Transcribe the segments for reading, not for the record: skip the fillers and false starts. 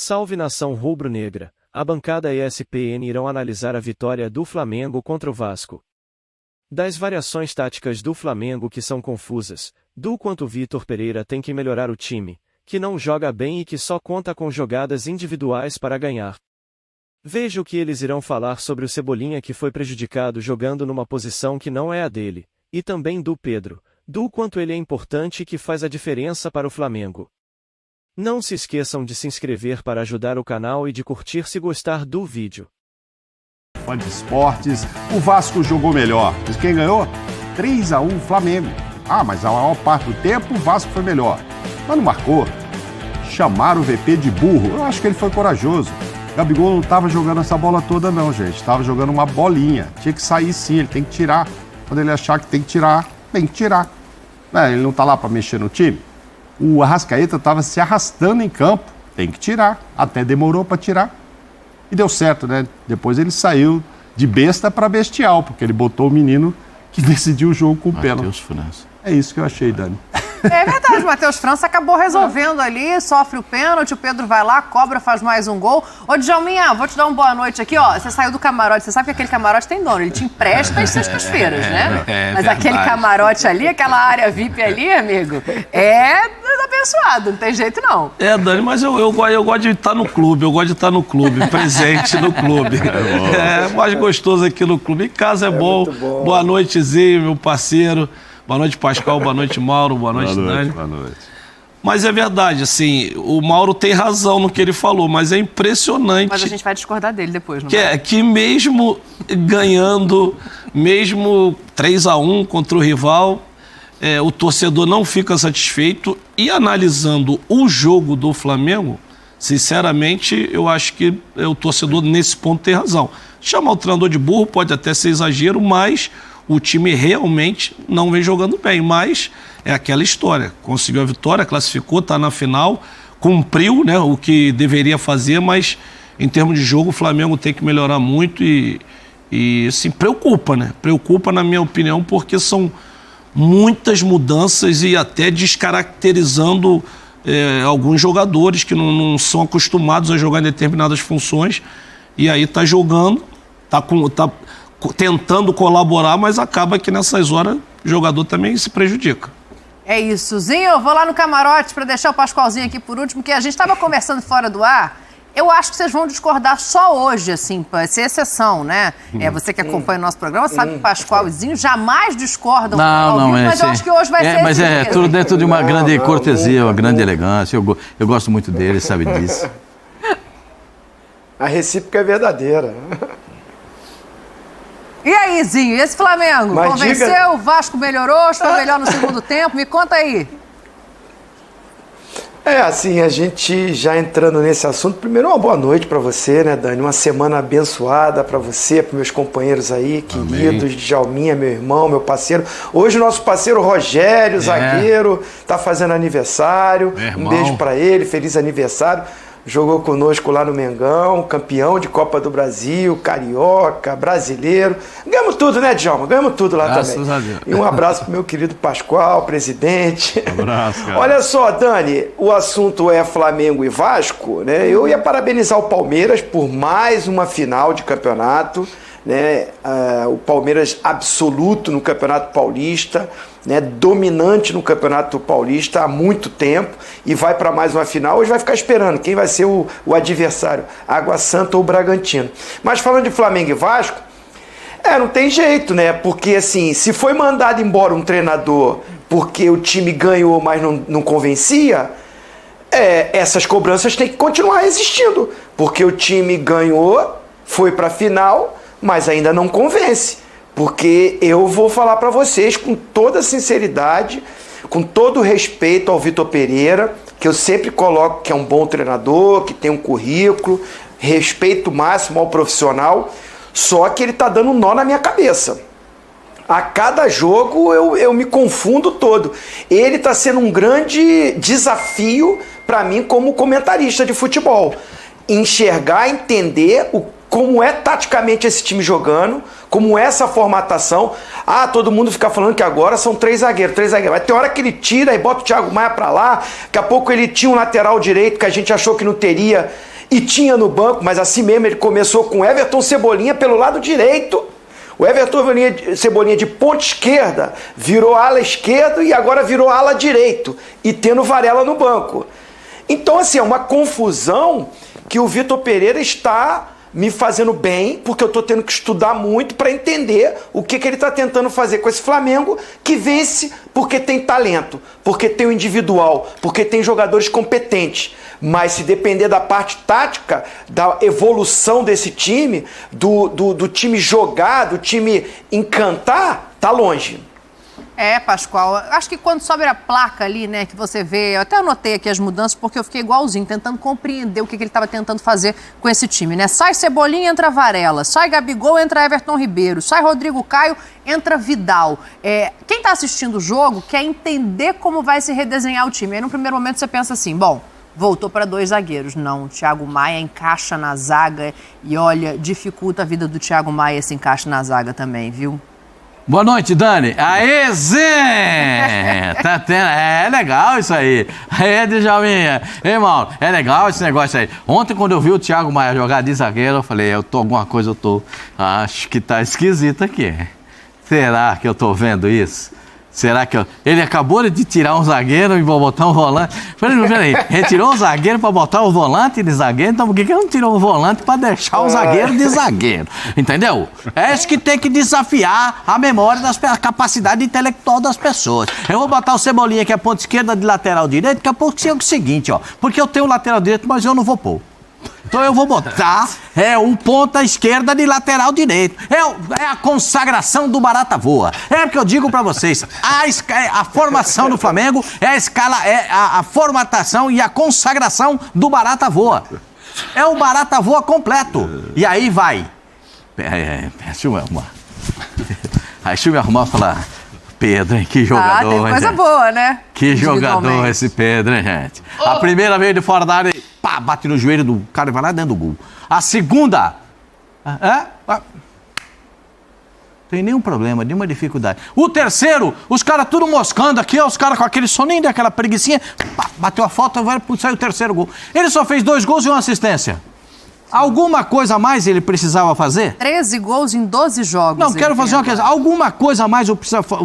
Salve nação rubro-negra, a bancada ESPN irão analisar a vitória do Flamengo contra o Vasco. Das variações táticas do Flamengo que são confusas, do quanto Vitor Pereira tem que melhorar o time, que não joga bem e que só conta com jogadas individuais para ganhar. Veja o que eles irão falar sobre o Cebolinha que foi prejudicado jogando numa posição que não é a dele, e também do Pedro, do quanto ele é importante e que faz a diferença para o Flamengo. Não se esqueçam de se inscrever para ajudar o canal e de curtir se gostar do vídeo. Fã de esportes, o Vasco jogou melhor. Mas quem ganhou? 3-1 Flamengo. Ah, mas a maior parte do tempo o Vasco foi melhor. Mas não marcou. Chamaram o VP de burro. Eu acho que ele foi corajoso. Gabigol não estava jogando essa bola toda não, gente. Estava jogando uma bolinha. Tinha que sair sim, ele tem que tirar. Quando ele achar que tem que tirar, tem que tirar. Ele não está lá para mexer no time. O Arrascaeta estava se arrastando em campo. Tem que tirar. Até demorou para tirar. E deu certo, né? Depois ele saiu de besta para bestial, porque ele botou o menino que decidiu o jogo com o pênalti. Matheus França. É isso que eu achei, Dani. É verdade, o Matheus França acabou resolvendo ali, sofre o pênalti, o Pedro vai lá, cobra, faz mais um gol. Ô, Djalminha, vou te dar uma boa noite aqui, ó. Você saiu do camarote, você sabe que aquele camarote tem dono, ele te empresta às sextas-feiras, né? Mas verdade. aquele camarote ali, aquela área VIP ali, amigo, é abençoado, não tem jeito não. Dani, mas eu gosto de estar no clube, presente no clube. É mais gostoso aqui no clube. Em casa é bom. Boa noite, Zinho, meu parceiro. Boa noite, Pascoal. Boa noite, Mauro. Boa noite, Dani. Boa noite. Mas é verdade, assim, o Mauro tem razão no que ele falou, mas é impressionante. Mas a gente vai discordar dele depois, não é? Que mesmo ganhando, mesmo 3-1 contra o rival, o torcedor não fica satisfeito. E analisando o jogo do Flamengo, sinceramente, eu acho que o torcedor nesse ponto tem razão. Chamar o treinador de burro pode até ser exagero, mas o time realmente não vem jogando bem. Mas é aquela história, conseguiu a vitória, classificou, está na final, cumpriu, né, o que deveria fazer, mas em termos de jogo o Flamengo tem que melhorar muito e assim, preocupa, né? Preocupa, na minha opinião, porque são muitas mudanças e até descaracterizando alguns jogadores que não são acostumados a jogar em determinadas funções, e aí tá jogando, tá tentando colaborar, mas acaba que nessas horas o jogador também se prejudica. É isso, Zinho, eu vou lá no camarote para deixar o Pascoalzinho aqui por último, que a gente estava conversando fora do ar. Eu acho que vocês vão discordar só hoje, assim, vai ser exceção, né? Você que acompanha o nosso programa sabe que Pascoal e Zinho jamais discordam ao vivo, mas eu acho que hoje vai ser mas tudo dentro de uma grande cortesia, uma grande elegância. Eu gosto muito dele, sabe disso. A recíproca é verdadeira. E aí, Zinho, esse Flamengo? Mas convenceu? O Vasco melhorou? Está melhor no segundo tempo? Me conta aí. Assim, a gente já entrando nesse assunto, primeiro uma boa noite para você, né, Dani? Uma semana abençoada para você, para meus companheiros aí, queridos, Djalminha, meu irmão, meu parceiro. Hoje o nosso parceiro Rogério, zagueiro, tá fazendo aniversário. Um beijo para ele, feliz aniversário. Jogou conosco lá no Mengão, campeão de Copa do Brasil, carioca, brasileiro. Ganhamos tudo, né, Djalma? Ganhamos tudo lá Graças também. a Deus. E um abraço pro meu querido Pascoal, presidente. Um abraço, cara. Olha só, Dani, o assunto é Flamengo e Vasco, né? Eu ia parabenizar o Palmeiras por mais uma final de campeonato, né? O Palmeiras absoluto no Campeonato Paulista, né, dominante no Campeonato Paulista há muito tempo e vai para mais uma final. Hoje vai ficar esperando quem vai ser o adversário, Água Santa ou Bragantino. Mas falando de Flamengo e Vasco, não tem jeito, né? Porque assim, se foi mandado embora um treinador porque o time ganhou, mas não convencia, essas cobranças têm que continuar existindo, porque o time ganhou, foi para a final, mas ainda não convence. Porque eu vou falar para vocês com toda sinceridade, com todo respeito ao Vitor Pereira, que eu sempre coloco que é um bom treinador, que tem um currículo, respeito máximo ao profissional, só que ele tá dando um nó na minha cabeça. A cada jogo eu me confundo todo. Ele tá sendo um grande desafio para mim como comentarista de futebol. Enxergar, entender como é taticamente esse time jogando, como é essa formatação. Todo mundo fica falando que agora são três zagueiros. Mas tem hora que ele tira e bota o Thiago Maia pra lá, daqui a pouco ele tinha um lateral direito que a gente achou que não teria e tinha no banco, mas assim mesmo ele começou com Everton Cebolinha pelo lado direito. O Everton Cebolinha de ponta esquerda virou ala esquerdo e agora virou ala direito, e tendo Varela no banco. Então, assim, é uma confusão que o Vitor Pereira está me fazendo bem, porque eu estou tendo que estudar muito para entender o que ele está tentando fazer com esse Flamengo, que vence porque tem talento, porque tem o individual, porque tem jogadores competentes. Mas se depender da parte tática, da evolução desse time, do time jogar, do time encantar, tá longe. Pascoal, acho que quando sobe a placa ali, né, que você vê, eu até anotei aqui as mudanças porque eu fiquei igualzinho, tentando compreender o que ele estava tentando fazer com esse time, né? Sai Cebolinha, entra Varela, sai Gabigol, entra Everton Ribeiro, sai Rodrigo Caio, entra Vidal. Quem está assistindo o jogo quer entender como vai se redesenhar o time. Aí no primeiro momento você pensa assim, bom, voltou para 2 zagueiros. Não, o Thiago Maia encaixa na zaga e, olha, dificulta a vida do Thiago Maia esse encaixe na zaga também, viu? Boa noite, Dani. Aê, Zé! Tá tendo... É legal isso aí. Aê, Djalminha. Ei, Mauro, é legal esse negócio aí. Ontem, quando eu vi o Thiago Maia jogar de zagueiro, eu falei, alguma coisa eu tô... Acho que tá esquisito aqui. Será que eu tô vendo isso? Será que ele acabou de tirar um zagueiro e botar um volante? Peraí, retirou um zagueiro para botar um volante de zagueiro, então por que não tirou um volante para deixar o zagueiro de zagueiro? Entendeu? É isso que tem que desafiar a memória, a capacidade intelectual das pessoas. Eu vou botar o Cebolinha, que é a ponta esquerda, de lateral direito, daqui a pouco é o seguinte, ó, porque eu tenho o lateral direito, mas eu não vou pôr. Então eu vou botar um ponta esquerda de lateral direito. É a consagração do Barata Voa. É porque eu digo pra vocês, a formação do Flamengo é a escala, a formatação e a consagração do Barata Voa. É o Barata Voa completo. E aí vai. Deixa eu me arrumar e falar. Pedro, hein? Que jogador, tem coisa gente. Boa, né? Que jogador esse Pedro, hein, gente? A primeira vez de fora da área, pá, bate no joelho do cara e vai lá dentro do gol. A segunda, tem nenhum problema, nenhuma dificuldade. O terceiro, os caras tudo moscando aqui, os caras com aquele soninho, aquela preguicinha, pá, bateu a falta, saiu o terceiro gol. Ele só fez 2 gols e 1 assistência. Alguma coisa a mais ele precisava fazer? 13 gols em 12 jogos. Não, quero fazer uma questão. Alguma coisa a mais eu preciso fazer?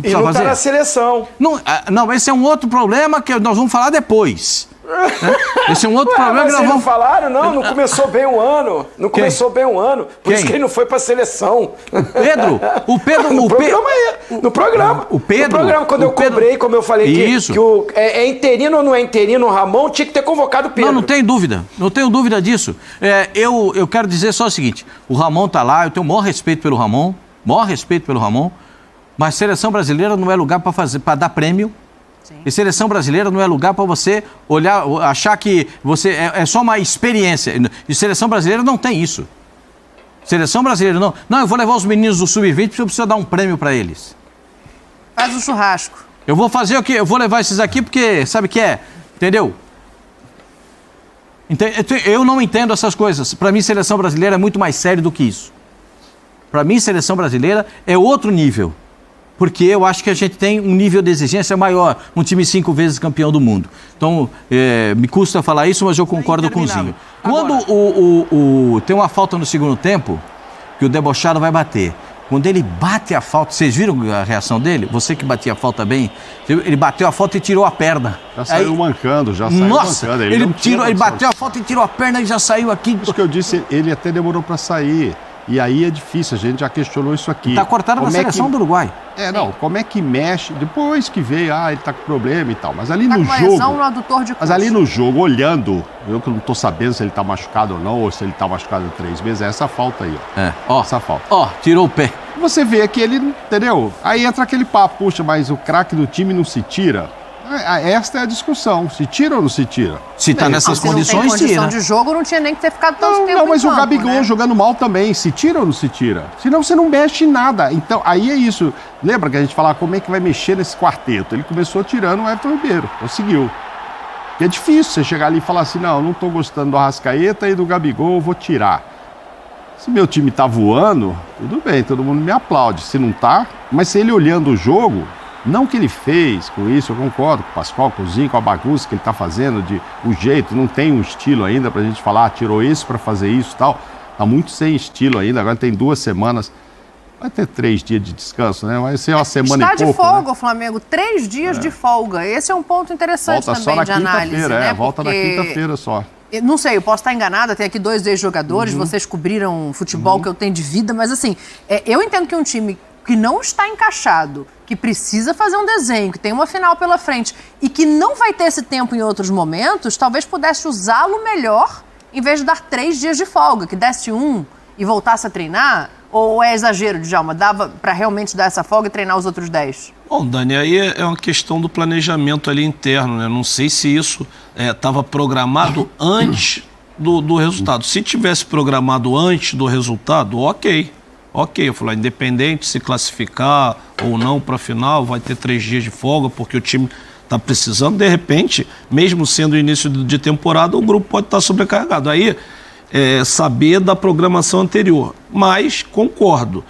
E não tá na seleção. Não, esse é um outro problema que nós vamos falar depois. Esse é um outro problema que nós vamos... não falaram, não começou bem o ano. Não começou bem o ano. Por isso que ele não foi pra seleção. O Pedro... No programa. O Pedro... No programa, quando eu cobrei, como eu falei, que é interino ou não é interino, o Ramon tinha que ter convocado o Pedro. Não tenho dúvida. Não tenho dúvida disso. Eu quero dizer só o seguinte. O Ramon tá lá, eu tenho o maior respeito pelo Ramon. Mas seleção brasileira não é lugar para dar prêmio. Sim. E seleção brasileira não é lugar para você olhar, achar que você é só uma experiência. E seleção brasileira não tem isso. Seleção brasileira não. Não, eu vou levar os meninos do Sub-20 porque eu preciso dar um prêmio para eles. Faz um churrasco. Eu vou fazer o quê? Eu vou levar esses aqui porque sabe o que é? Entendeu? Eu não entendo essas coisas. Para mim, seleção brasileira é muito mais sério do que isso. Para mim, seleção brasileira é outro nível. Porque eu acho que a gente tem um nível de exigência maior, um time 5 vezes campeão do mundo. Então, me custa falar isso, mas eu concordo com o Zinho. Quando tem uma falta no segundo tempo, que o debochado vai bater. Quando ele bate a falta, vocês viram a reação dele? Você que batia a falta bem, ele bateu a falta e tirou a perna. Já saiu mancando, mancando. Ele bateu a falta e tirou a perna e já saiu aqui. Isso que eu disse, ele até demorou para sair. E aí é difícil, a gente já questionou isso aqui. Está cortado na seleção do Uruguai. Como é que mexe? Depois que veio, ele tá com problema e tal. Mas ali no jogo. Lesão no adutor de coxa. Mas ali no jogo, olhando, eu que não tô sabendo se ele tá machucado ou não, ou se ele tá machucado 3 meses, é essa falta aí, ó. Essa falta. Tirou o pé. Você vê que ele, entendeu? Aí entra aquele papo, puxa, mas o craque do time não se tira. Esta é a discussão, se tira ou não se tira? Se tá nessas condições, tira. Condição de jogo, não tinha nem que ter ficado tanto tempo. Não, mas o Gabigol jogando mal também, se tira ou não se tira? Senão você não mexe em nada. Então, aí é isso. Lembra que a gente falava como é que vai mexer nesse quarteto? Ele começou tirando o Everton Ribeiro, conseguiu. E é difícil você chegar ali e falar assim, não tô gostando do Arrascaeta e do Gabigol, eu vou tirar. Se meu time tá voando, tudo bem, todo mundo me aplaude. Se não tá, mas se ele olhando o jogo, Não que ele fez com isso, eu concordo com o Pascoal, com o Zinho, com a bagunça que ele está fazendo, o jeito, não tem um estilo ainda pra gente falar, tirou isso para fazer isso e tal. Tá muito sem estilo ainda, agora tem 2 semanas. Vai ter 3 dias de descanso, né? Vai ser uma semana e pouco. Está de folga, né? O Flamengo. 3 dias de folga. Esse é um ponto interessante volta também de análise. Volta só na quinta-feira, né? volta na quinta-feira só. Não sei, eu posso estar enganada, tem aqui 2 ex-jogadores, vocês cobriram futebol que eu tenho de vida, mas assim, eu entendo que um time que não está encaixado, que precisa fazer um desenho, que tem uma final pela frente e que não vai ter esse tempo em outros momentos, talvez pudesse usá-lo melhor em vez de dar 3 dias de folga, que desse 1 e voltasse a treinar. Ou é exagero, Djalma? Dava para realmente dar essa folga e treinar os outros 10? Bom, Dani, aí é uma questão do planejamento ali interno, né? Não sei se isso estava programado antes do resultado. Se tivesse programado antes do resultado, ok. Eu falei, independente se classificar ou não para a final, vai ter 3 dias de folga, porque o time está precisando. De repente, mesmo sendo início de temporada, o grupo pode estar sobrecarregado. Aí, saber da programação anterior. Mas, concordo,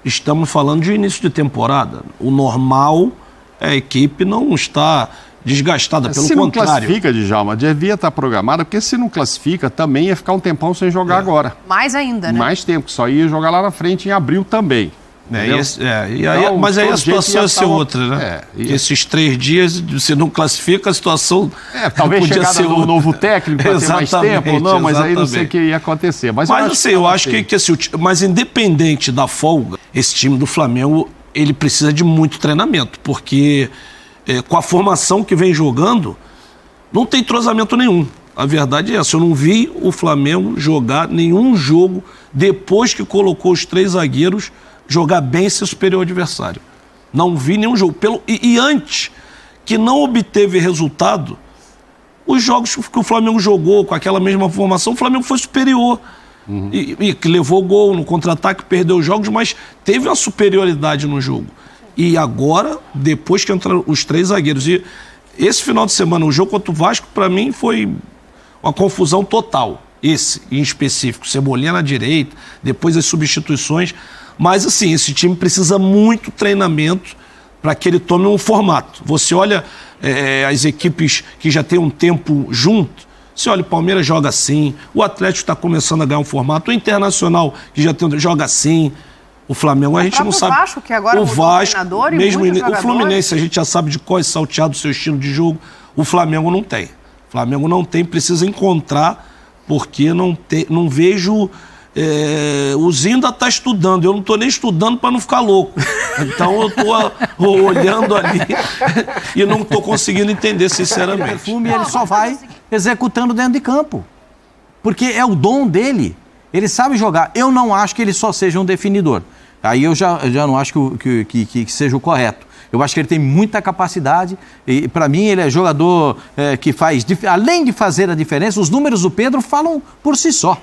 estamos falando de início de temporada. O normal é a equipe não está desgastada, pelo contrário. Se não classifica, Djalma, devia estar programada, porque se não classifica, também ia ficar um tempão sem jogar agora. Mais ainda, né? Mais tempo, só ia jogar lá na frente em abril também. Então, mas aí a situação ia ser outra, né? Esses 3 dias, se não classifica, a situação talvez podia chegada ser do novo técnico para ter mais tempo ou não, mas aí não sei o que ia acontecer. Mas eu acho que assim, mas independente da folga, esse time do Flamengo, ele precisa de muito treinamento, porque com a formação que vem jogando, não tem entrosamento nenhum. A verdade é essa, eu não vi o Flamengo jogar nenhum jogo depois que colocou os 3 zagueiros jogar bem e ser superior ao adversário. Não vi nenhum jogo. E antes, que não obteve resultado, os jogos que o Flamengo jogou com aquela mesma formação, o Flamengo foi superior. E que levou gol no contra-ataque, perdeu os jogos, mas teve uma superioridade no jogo. E agora, depois que entraram os 3 zagueiros, e esse final de semana, o jogo contra o Vasco, para mim, foi uma confusão total. Esse, em específico, Cebolinha na direita, depois as substituições. Mas, assim, esse time precisa muito treinamento para que ele tome um formato. Você olha as equipes que já têm um tempo junto, você olha, o Palmeiras joga assim, o Atlético está começando a ganhar um formato, o Internacional, que já joga assim, o Flamengo a gente não sabe. O Vasco, que agora mudou o treinador, mesmo o Fluminense, a gente já sabe de qual é salteado o seu estilo de jogo, o Flamengo não tem. O Flamengo não tem, precisa encontrar, porque não vejo... o Zinho ainda está estudando, eu não estou nem estudando para não ficar louco. Então eu estou olhando ali e não estou conseguindo entender, sinceramente. Ele só vai executando dentro de campo, porque é o dom dele, ele sabe jogar. Eu não acho que ele só seja um definidor, aí eu já não acho que seja o correto. Eu acho que ele tem muita capacidade e, para mim, ele é jogador que faz, além de fazer a diferença, os números do Pedro falam por si só.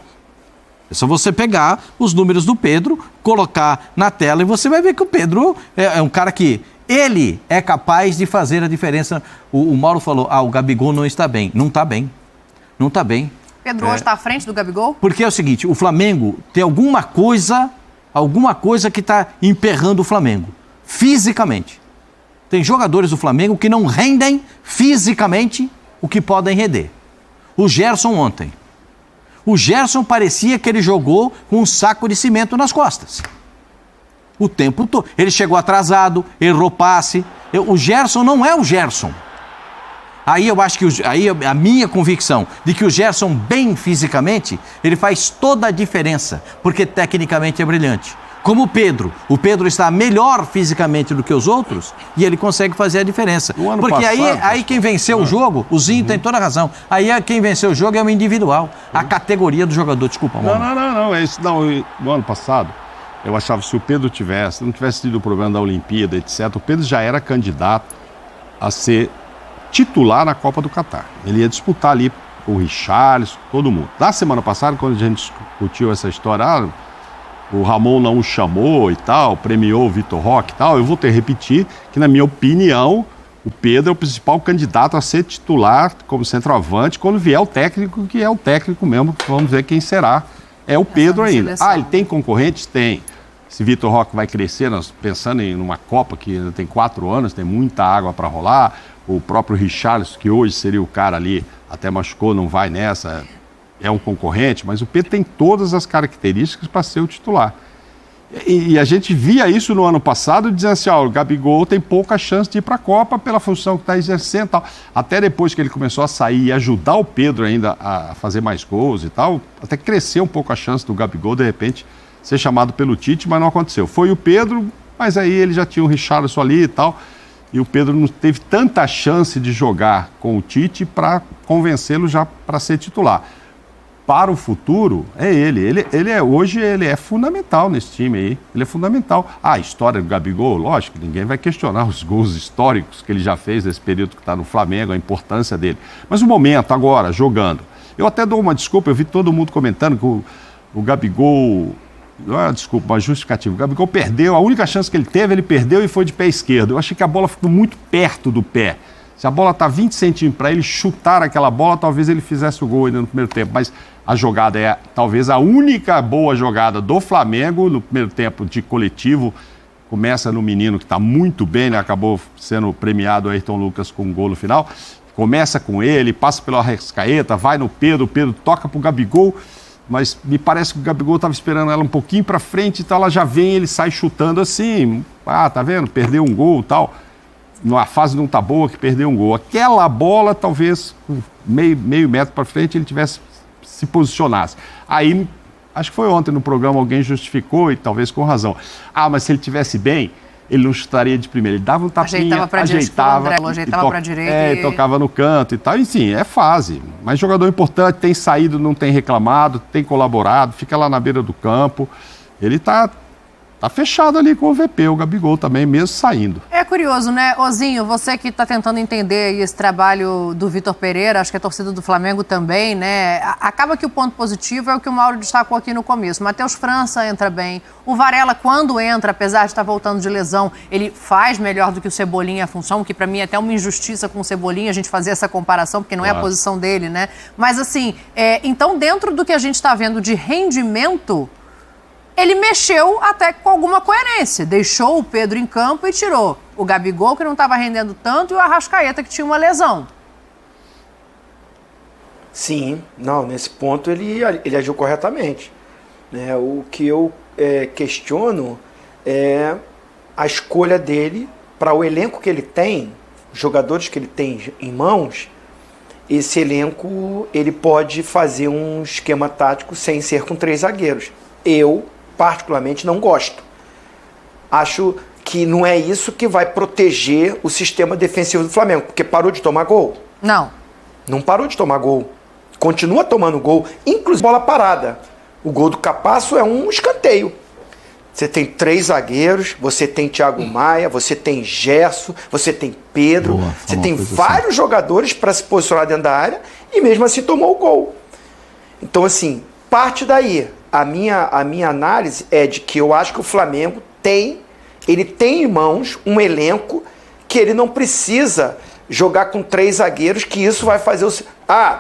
É só você pegar os números do Pedro, colocar na tela e você vai ver que o Pedro é um cara que ele é capaz de fazer a diferença. O Mauro falou, o Gabigol não está bem. Não está bem. Não está bem. Pedro hoje está à frente do Gabigol? Porque é o seguinte, o Flamengo tem alguma coisa que está emperrando o Flamengo, fisicamente. Tem jogadores do Flamengo que não rendem fisicamente o que podem render. O Gerson ontem. O Gerson parecia que ele jogou com um saco de cimento nas costas. O tempo todo. Ele chegou atrasado, errou passe. O Gerson não é o Gerson. Aí eu acho que a minha convicção de que o Gerson, bem fisicamente, ele faz toda a diferença, porque tecnicamente é brilhante. Como o Pedro está melhor fisicamente do que os outros e ele consegue fazer a diferença. Porque aí quem venceu o jogo, o Zinho tem toda a razão, aí quem venceu o jogo é o individual, a categoria do jogador. Desculpa, mano. Não, é isso. Não, no ano passado, eu achava que se o Pedro não tivesse tido o problema da Olimpíada, etc., o Pedro já era candidato a ser titular na Copa do Catar. Ele ia disputar ali o Richarlison, todo mundo. Na semana passada, quando a gente discutiu essa história, o Ramon não o chamou e tal, premiou o Vitor Roque e tal, eu vou ter que repetir que, na minha opinião, o Pedro é o principal candidato a ser titular como centroavante quando vier o técnico, que é o técnico mesmo, vamos ver quem será, é o Pedro ainda. Ele tem concorrentes? Tem. esse Vitor Roque vai crescer, nós pensando em uma Copa que ainda tem 4 anos, tem muita água para rolar, o próprio Richarlison, que hoje seria o cara ali, até machucou, não vai nessa, é um concorrente, mas o Pedro tem todas as características para ser o titular. E a gente via isso no ano passado, dizendo assim, o Gabigol tem pouca chance de ir para a Copa pela função que está exercendo e tal. Até depois que ele começou a sair e ajudar o Pedro ainda a fazer mais gols e tal, até cresceu um pouco a chance do Gabigol, de repente, ser chamado pelo Tite, mas não aconteceu. Foi o Pedro, mas aí ele já tinha o Richarlison ali e tal, e o Pedro não teve tanta chance de jogar com o Tite para convencê-lo já para ser titular. Para o futuro, é ele. Hoje ele é fundamental nesse time aí. Ele é fundamental. A história do Gabigol, lógico, ninguém vai questionar os gols históricos que ele já fez nesse período que está no Flamengo, a importância dele. Mas o momento, agora, jogando. Eu até dou uma desculpa, eu vi todo mundo comentando que o Gabigol... Não é desculpa, uma justificativa. O Gabigol perdeu, a única chance que ele teve, ele perdeu e foi de pé esquerdo. Eu achei que a bola ficou muito perto do pé. Se a bola está 20 centímetros para ele chutar aquela bola, talvez ele fizesse o gol ainda no primeiro tempo. Mas a jogada é talvez a única boa jogada do Flamengo no primeiro tempo de coletivo. Começa no menino que está muito bem, né? Acabou sendo premiado o Ayrton Lucas com um gol no final. Começa com ele, passa pelo Arrascaeta, vai no Pedro, o Pedro toca para o Gabigol. Mas me parece que o Gabigol estava esperando ela um pouquinho para frente, então ela já vem, ele sai chutando assim. Tá vendo? Perdeu um gol e tal. A fase não tá boa, que perdeu um gol. Aquela bola, talvez, meio metro para frente, ele se posicionasse. Aí, acho que foi ontem no programa, alguém justificou, e talvez com razão. Mas se ele tivesse bem, ele não chutaria de primeira. Ele dava um tapinha, ajeitava para direita e tocava no canto e tal. Enfim, é fase. Mas jogador importante, tem saído, não tem reclamado, tem colaborado, fica lá na beira do campo. Ele tá fechado ali com o VP, o Gabigol também, mesmo saindo. É curioso, né? Ozinho, você que está tentando entender esse trabalho do Vitor Pereira, acho que a torcida do Flamengo também, né? Acaba que o ponto positivo é o que o Mauro destacou aqui no começo. Matheus França entra bem. O Varela, quando entra, apesar de estar voltando de lesão, ele faz melhor do que o Cebolinha a função, que para mim é até uma injustiça com o Cebolinha a gente fazer essa comparação, porque não é a posição dele, né? Mas assim, então dentro do que a gente está vendo de rendimento, ele mexeu até com alguma coerência. Deixou o Pedro em campo e tirou o Gabigol, que não estava rendendo tanto, e o Arrascaeta, que tinha uma lesão. Sim, não, nesse ponto ele agiu corretamente. O que eu questiono é a escolha dele para o elenco que ele tem, os jogadores que ele tem em mãos. Esse elenco, ele pode fazer um esquema tático sem ser com 3 zagueiros. Eu, particularmente, não gosto. Acho que não é isso que vai proteger o sistema defensivo do Flamengo, porque parou de tomar gol? Não parou de tomar gol. Continua tomando gol, inclusive bola parada. O gol do Capasso é um escanteio. Você tem 3 zagueiros, você tem Thiago Maia, você tem Gerson, você tem Pedro, você tem vários jogadores para se posicionar dentro da área e mesmo assim tomou o gol. Então, assim, parte daí. A minha análise é de que eu acho que o Flamengo tem em mãos um elenco que ele não precisa jogar com 3 zagueiros, que isso vai fazer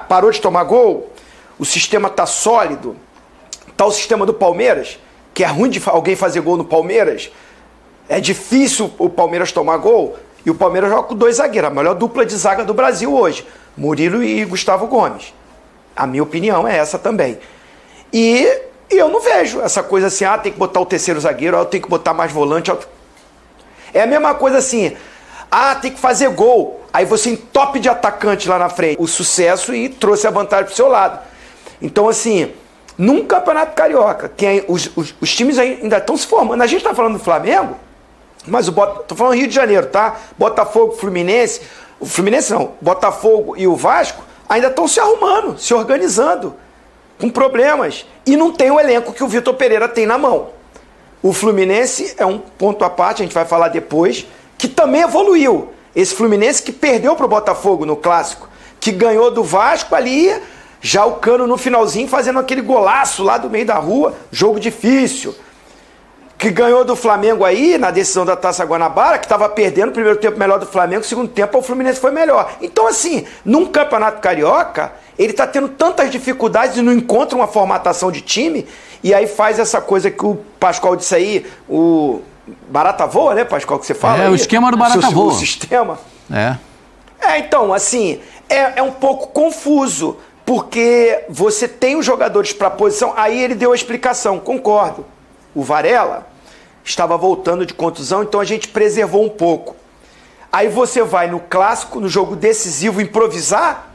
parou de tomar gol? O sistema tá sólido? Tá o sistema do Palmeiras, que é ruim de alguém fazer gol no Palmeiras? É difícil o Palmeiras tomar gol? E o Palmeiras joga com 2 zagueiros, a melhor dupla de zaga do Brasil hoje, Murilo e Gustavo Gomes. A minha opinião é essa também. E eu não vejo essa coisa assim, tem que botar o 3º zagueiro, tem que botar mais volante. É a mesma coisa assim, tem que fazer gol. Aí você entope de atacante lá na frente o sucesso e trouxe a vantagem pro seu lado. Então, assim, num campeonato carioca, os times ainda estão se formando. A gente tá falando do Flamengo, mas tô falando Rio de Janeiro, tá? Botafogo, Fluminense. O Fluminense não, Botafogo e o Vasco ainda estão se arrumando, se organizando, com problemas, e não tem o elenco que o Vitor Pereira tem na mão. O Fluminense é um ponto à parte, a gente vai falar depois, que também evoluiu. Esse Fluminense que perdeu para o Botafogo no Clássico, que ganhou do Vasco ali, já o Cano no finalzinho fazendo aquele golaço lá do meio da rua, jogo difícil. que ganhou do Flamengo aí, na decisão da Taça Guanabara, que estava perdendo o primeiro tempo melhor do Flamengo, o segundo tempo o Fluminense foi melhor. Então, assim, num campeonato carioca, ele está tendo tantas dificuldades e não encontra uma formatação de time, e aí faz essa coisa que o Pascoal disse aí, o barata voa, né, Pascoal, que você fala? É, aí, o esquema do barata voa. O sistema. É. Então, assim, é um pouco confuso, porque você tem os jogadores para a posição, aí ele deu a explicação, concordo. O Varela estava voltando de contusão, então a gente preservou um pouco. Aí você vai no clássico, no jogo decisivo, improvisar,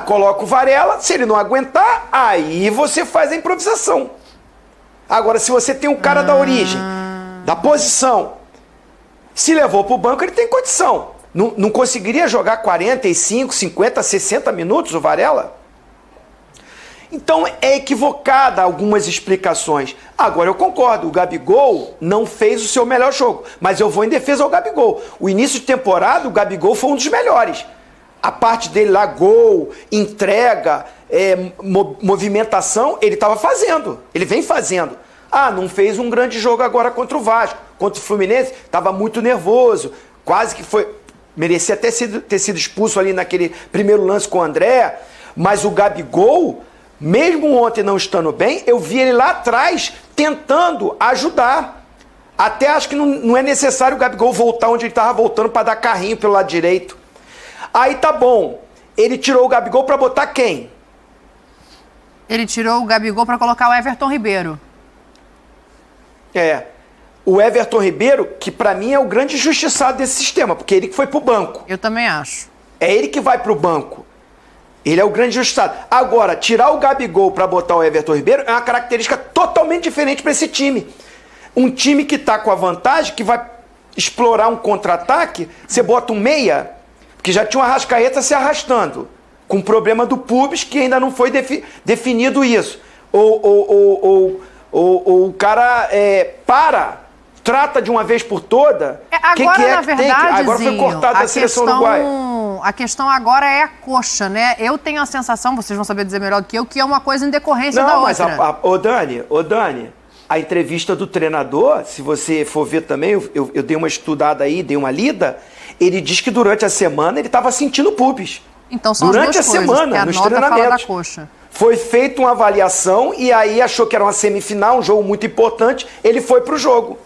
coloca o Varela, se ele não aguentar, aí você faz a improvisação. Agora, se você tem um cara da origem, da posição, se levou para o banco, ele tem condição. Não conseguiria jogar 45, 50, 60 minutos o Varela? Então é equivocada algumas explicações. Agora eu concordo, o Gabigol não fez o seu melhor jogo, mas eu vou em defesa ao Gabigol. O início de temporada, o Gabigol foi um dos melhores. A parte dele lá, gol, entrega, movimentação, ele estava fazendo, ele vem fazendo. Não fez um grande jogo agora contra o Vasco, contra o Fluminense, estava muito nervoso, quase que foi, merecia ter sido expulso ali naquele primeiro lance com o André, mas o Gabigol, mesmo ontem não estando bem, eu vi ele lá atrás tentando ajudar. Até acho que não é necessário o Gabigol voltar onde ele estava voltando para dar carrinho pelo lado direito. Aí tá bom, ele tirou o Gabigol para botar quem? Ele tirou o Gabigol para colocar o Everton Ribeiro. O Everton Ribeiro, que para mim é o grande injustiçado desse sistema, porque é ele que foi pro banco. Eu também acho. É ele que vai pro banco. Ele é o grande injustiçado. Agora, tirar o Gabigol para botar o Everton Ribeiro é uma característica totalmente diferente para esse time. Um time que tá com a vantagem, que vai explorar um contra-ataque, você bota um meia, que já tinha uma Arrascaeta se arrastando, com o problema do pubis, que ainda não foi definido isso. Ou o cara trata de uma vez por toda. Agora, na verdade, agora foi cortado da seleção uruguaia. A questão agora é a coxa, né? Eu tenho a sensação, vocês vão saber dizer melhor do que eu, que é uma coisa em decorrência da outra. Ô Dani, a entrevista do treinador, se você for ver também, eu dei uma estudada aí, dei uma lida, ele diz que durante a semana ele estava sentindo pubis. Então são durante as duas coisas, semana, nos treinamentos. Fala da coxa. Foi feita uma avaliação e aí achou que era uma semifinal, um jogo muito importante, ele foi pro jogo.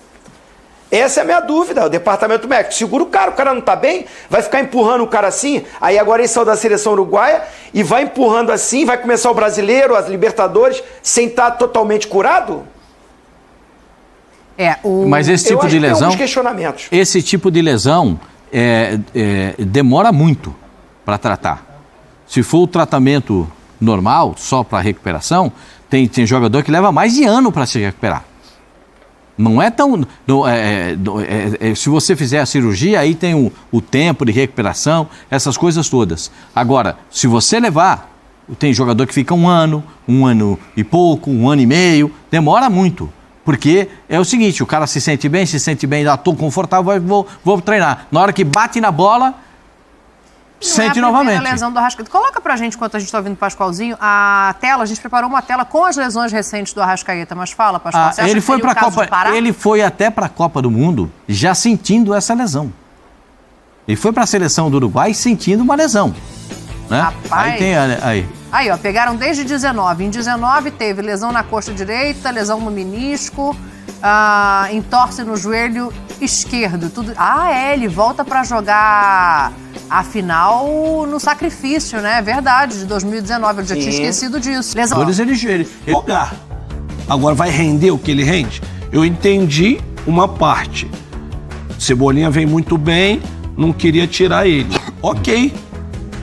Essa é a minha dúvida, o departamento médico. Segura o cara não tá bem, vai ficar empurrando o cara assim, aí agora ele saiu da seleção uruguaia e vai empurrando assim, vai começar o Brasileiro, as Libertadores, sem estar totalmente curado? Mas esse tipo de lesão, tem alguns questionamentos. Esse tipo de lesão demora muito para tratar. Se for o tratamento normal, só para recuperação, tem jogador que leva mais de ano para se recuperar. Não é tão... se você fizer a cirurgia, aí tem o tempo de recuperação, essas coisas todas. Agora, se você levar, tem jogador que fica um ano e pouco, 1 ano e meio, demora muito. Porque é o seguinte, o cara se sente bem, já estou confortável, vou treinar. Na hora que bate na bola, sente novamente. Lesão do Arrascaeta. Coloca pra gente, enquanto a gente está ouvindo o Pascoalzinho, a tela, a gente preparou uma tela com as lesões recentes do Arrascaeta, mas fala, Pascoal, você acha ele que foi seria o caso de parar? Ele foi até para a Copa do Mundo já sentindo essa lesão. Ele foi para a seleção do Uruguai sentindo uma lesão. Né? Rapaz. Aí, ó, pegaram desde 19. Em 19 teve lesão na coxa direita, lesão no menisco, entorse no joelho esquerdo. Tudo. Ele volta para jogar a final no sacrifício, né? É verdade, de 2019. Eu já tinha esquecido disso. Lesão. Ele jogar. Agora vai render o que ele rende? Eu entendi uma parte. Cebolinha vem muito bem, não queria tirar ele. Ok,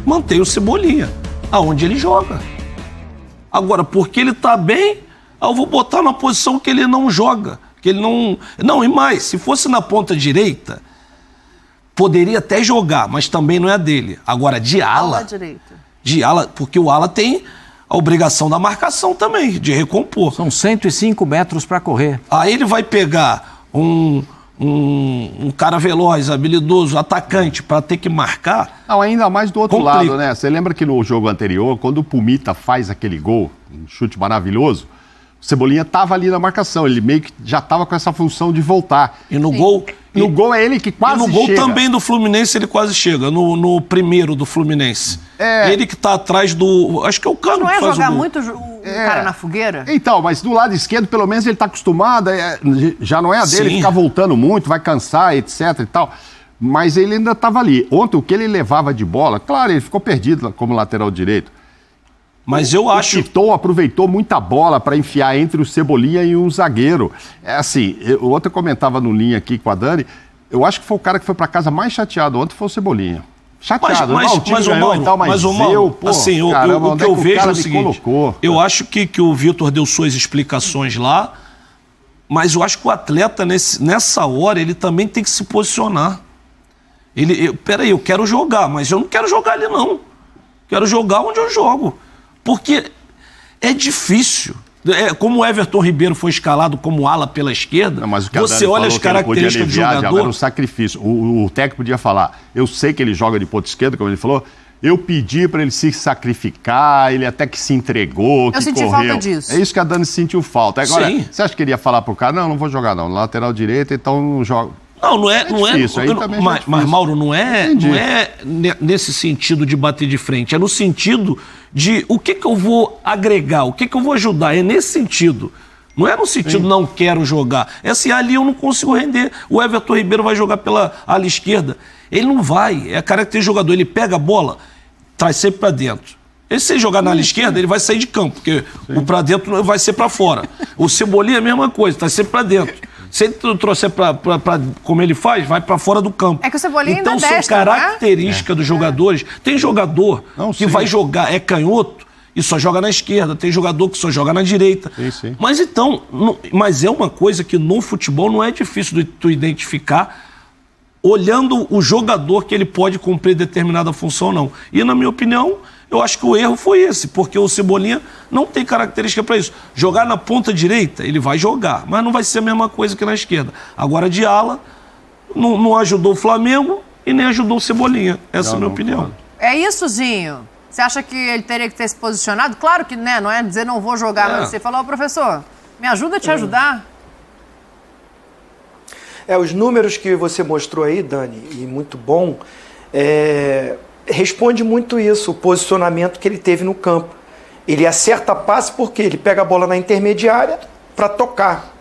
mantém o Cebolinha aonde ele joga. Agora, porque ele tá bem, eu vou botar na posição que ele não joga. Que ele não... Não, e mais, se fosse na ponta direita, poderia até jogar, mas também não é dele. Agora, de ala... De ala, porque o ala tem a obrigação da marcação também, de recompor. São 105 metros para correr. Aí ele vai pegar um cara veloz, habilidoso, atacante, para ter que marcar. Não, ainda mais do outro lado, né? Você lembra que no jogo anterior, quando o Pumita faz aquele gol, um chute maravilhoso, Cebolinha estava ali na marcação, ele meio que já estava com essa função de voltar. E no gol... No gol é ele que quase chega. E no gol também do Fluminense ele quase chega, no primeiro do Fluminense. Ele que tá atrás do... Acho que é o Cano Não que é faz jogar o gol. muito o cara na fogueira? Então, mas do lado esquerdo, pelo menos ele está acostumado, já não é a dele Sim. ficar voltando muito, vai cansar, etc e tal. Mas ele ainda estava ali. Ontem, o que ele levava de bola, claro, ele ficou perdido como lateral direito. Mas eu acho... O Piton aproveitou muita bola para enfiar entre o Cebolinha e um zagueiro. É assim, ontem eu comentava no linha aqui com a Dani, eu acho que foi o cara que foi para casa mais chateado ontem, foi o Cebolinha. Chateado, o time ganhou e tal, mas Mauro, pô, assim, caramba, o que eu vejo é o seguinte, colocou? Eu acho que o Vitor deu suas explicações lá, mas eu acho que o atleta, nessa hora, ele também tem que se posicionar. Peraí, eu quero jogar, mas eu não quero jogar ali, não. Quero jogar onde eu jogo. Porque é difícil. Como o Everton Ribeiro foi escalado como ala pela esquerda, mas o que você olha as características do jogador... Era um sacrifício. O técnico podia falar, eu sei que ele joga de ponta esquerda, como ele falou, eu pedi para ele se sacrificar, ele até que se entregou, que senti correu. falta disso. É isso que a Dani sentiu falta. Agora, Sim. você acha que ele ia falar pro cara, não vou jogar não, lateral direito, então não joga... Não é. difícil, aí também Mas, Mauro, não é nesse sentido de bater de frente. É no sentido de o que eu vou agregar, o que eu vou ajudar. É nesse sentido. Não é no sentido não quero jogar. É assim, ali eu não consigo render. O Everton Ribeiro vai jogar pela ala esquerda. Ele não vai. É a característica do jogador. Ele pega a bola, traz sempre para dentro. Se ele jogar na ala esquerda, ele vai sair de campo, porque o para dentro vai ser para fora. O Cebolinha é a mesma coisa, tá sempre para dentro. Se ele trouxer como ele faz, vai para fora do campo. É que o Cebolinha então ainda são destra, características dos jogadores. Tem jogador que sim. vai jogar, é canhoto, e só joga na esquerda. Tem jogador que só joga na direita. Sim. Mas então, mas é uma coisa que no futebol não é difícil de tu identificar olhando o jogador que ele pode cumprir determinada função, não. E na minha opinião, eu acho que o erro foi esse, porque o Cebolinha não tem característica para isso. Jogar na ponta direita, ele vai jogar, mas não vai ser a mesma coisa que na esquerda. Agora, de ala, não ajudou o Flamengo e nem ajudou o Cebolinha. Essa é a minha opinião. É isso, Zinho? Você acha que ele teria que ter se posicionado? Claro que, né, não é dizer não vou jogar, mas você falou, professor, me ajuda a te ajudar. Os números que você mostrou aí, Dani, e muito bom, responde muito isso, o posicionamento que ele teve no campo. Ele acerta passe porque ele pega a bola na intermediária para tocar.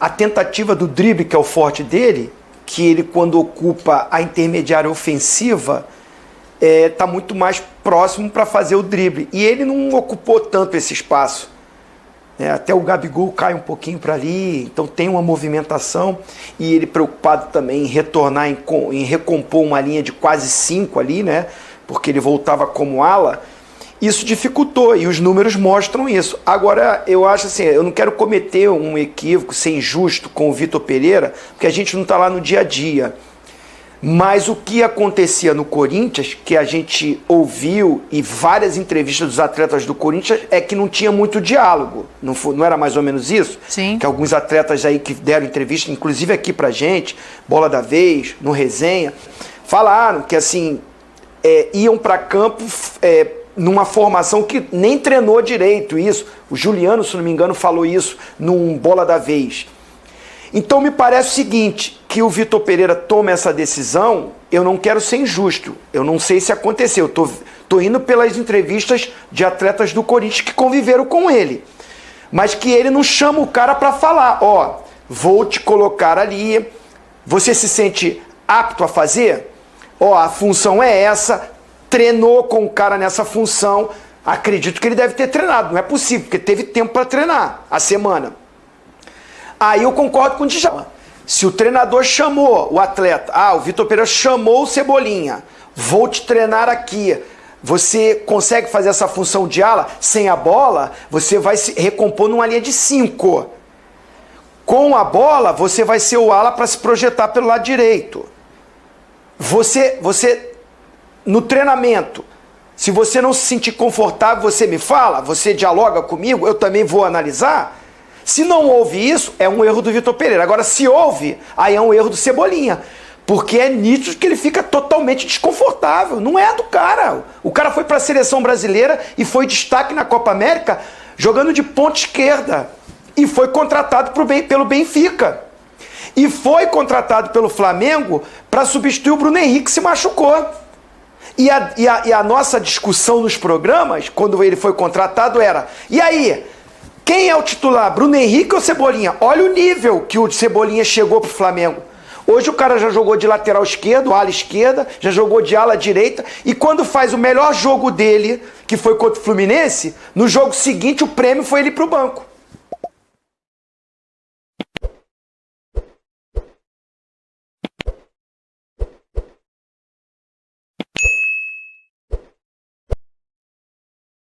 A tentativa do drible, que é o forte dele, que ele quando ocupa a intermediária ofensiva, está muito mais próximo para fazer o drible. E ele não ocupou tanto esse espaço. Até o Gabigol cai um pouquinho para ali, então tem uma movimentação, e ele preocupado também em retornar, em recompor uma linha de quase 5 ali, né? Porque ele voltava como ala, isso dificultou, e os números mostram isso. Agora, eu acho assim, eu não quero cometer um equívoco, ser injusto com o Vitor Pereira, porque a gente não está lá no dia a dia. Mas o que acontecia no Corinthians, que a gente ouviu e várias entrevistas dos atletas do Corinthians, é que não tinha muito diálogo. Não era mais ou menos isso? Sim. Que alguns atletas aí que deram entrevista, inclusive aqui pra gente, Bola da Vez, no Resenha, falaram que assim, iam para campo numa formação que nem treinou direito isso. O Juliano, se não me engano, falou isso num Bola da Vez. Então me parece o seguinte, que o Vitor Pereira toma essa decisão, eu não quero ser injusto, eu não sei se aconteceu, tô indo pelas entrevistas de atletas do Corinthians que conviveram com ele, mas que ele não chama o cara para falar, vou te colocar ali, você se sente apto a fazer? A função é essa, treinou com o cara nessa função, acredito que ele deve ter treinado, não é possível, porque teve tempo para treinar a semana. Aí eu concordo com o Djalma. Se o treinador chamou o atleta, o Vitor Pereira chamou o Cebolinha, vou te treinar aqui, você consegue fazer essa função de ala sem a bola, você vai se recompor numa linha de 5. Com a bola, você vai ser o ala para se projetar pelo lado direito. Você, no treinamento, se você não se sentir confortável, você me fala, você dialoga comigo, eu também vou analisar. Se não houve isso, é um erro do Vitor Pereira. Agora, se houve, aí é um erro do Cebolinha. Porque é nítido que ele fica totalmente desconfortável. Não é do cara. O cara foi para a seleção brasileira e foi destaque na Copa América jogando de ponta esquerda. e foi contratado pelo Benfica. E foi contratado pelo Flamengo para substituir o Bruno Henrique, que se machucou. E a nossa discussão nos programas, quando ele foi contratado, era: e aí, quem é o titular, Bruno Henrique ou Cebolinha? Olha o nível que o Cebolinha chegou pro Flamengo. Hoje o cara já jogou de lateral esquerdo, ala esquerda, já jogou de ala direita, e quando faz o melhor jogo dele, que foi contra o Fluminense, no jogo seguinte o prêmio foi ele pro banco.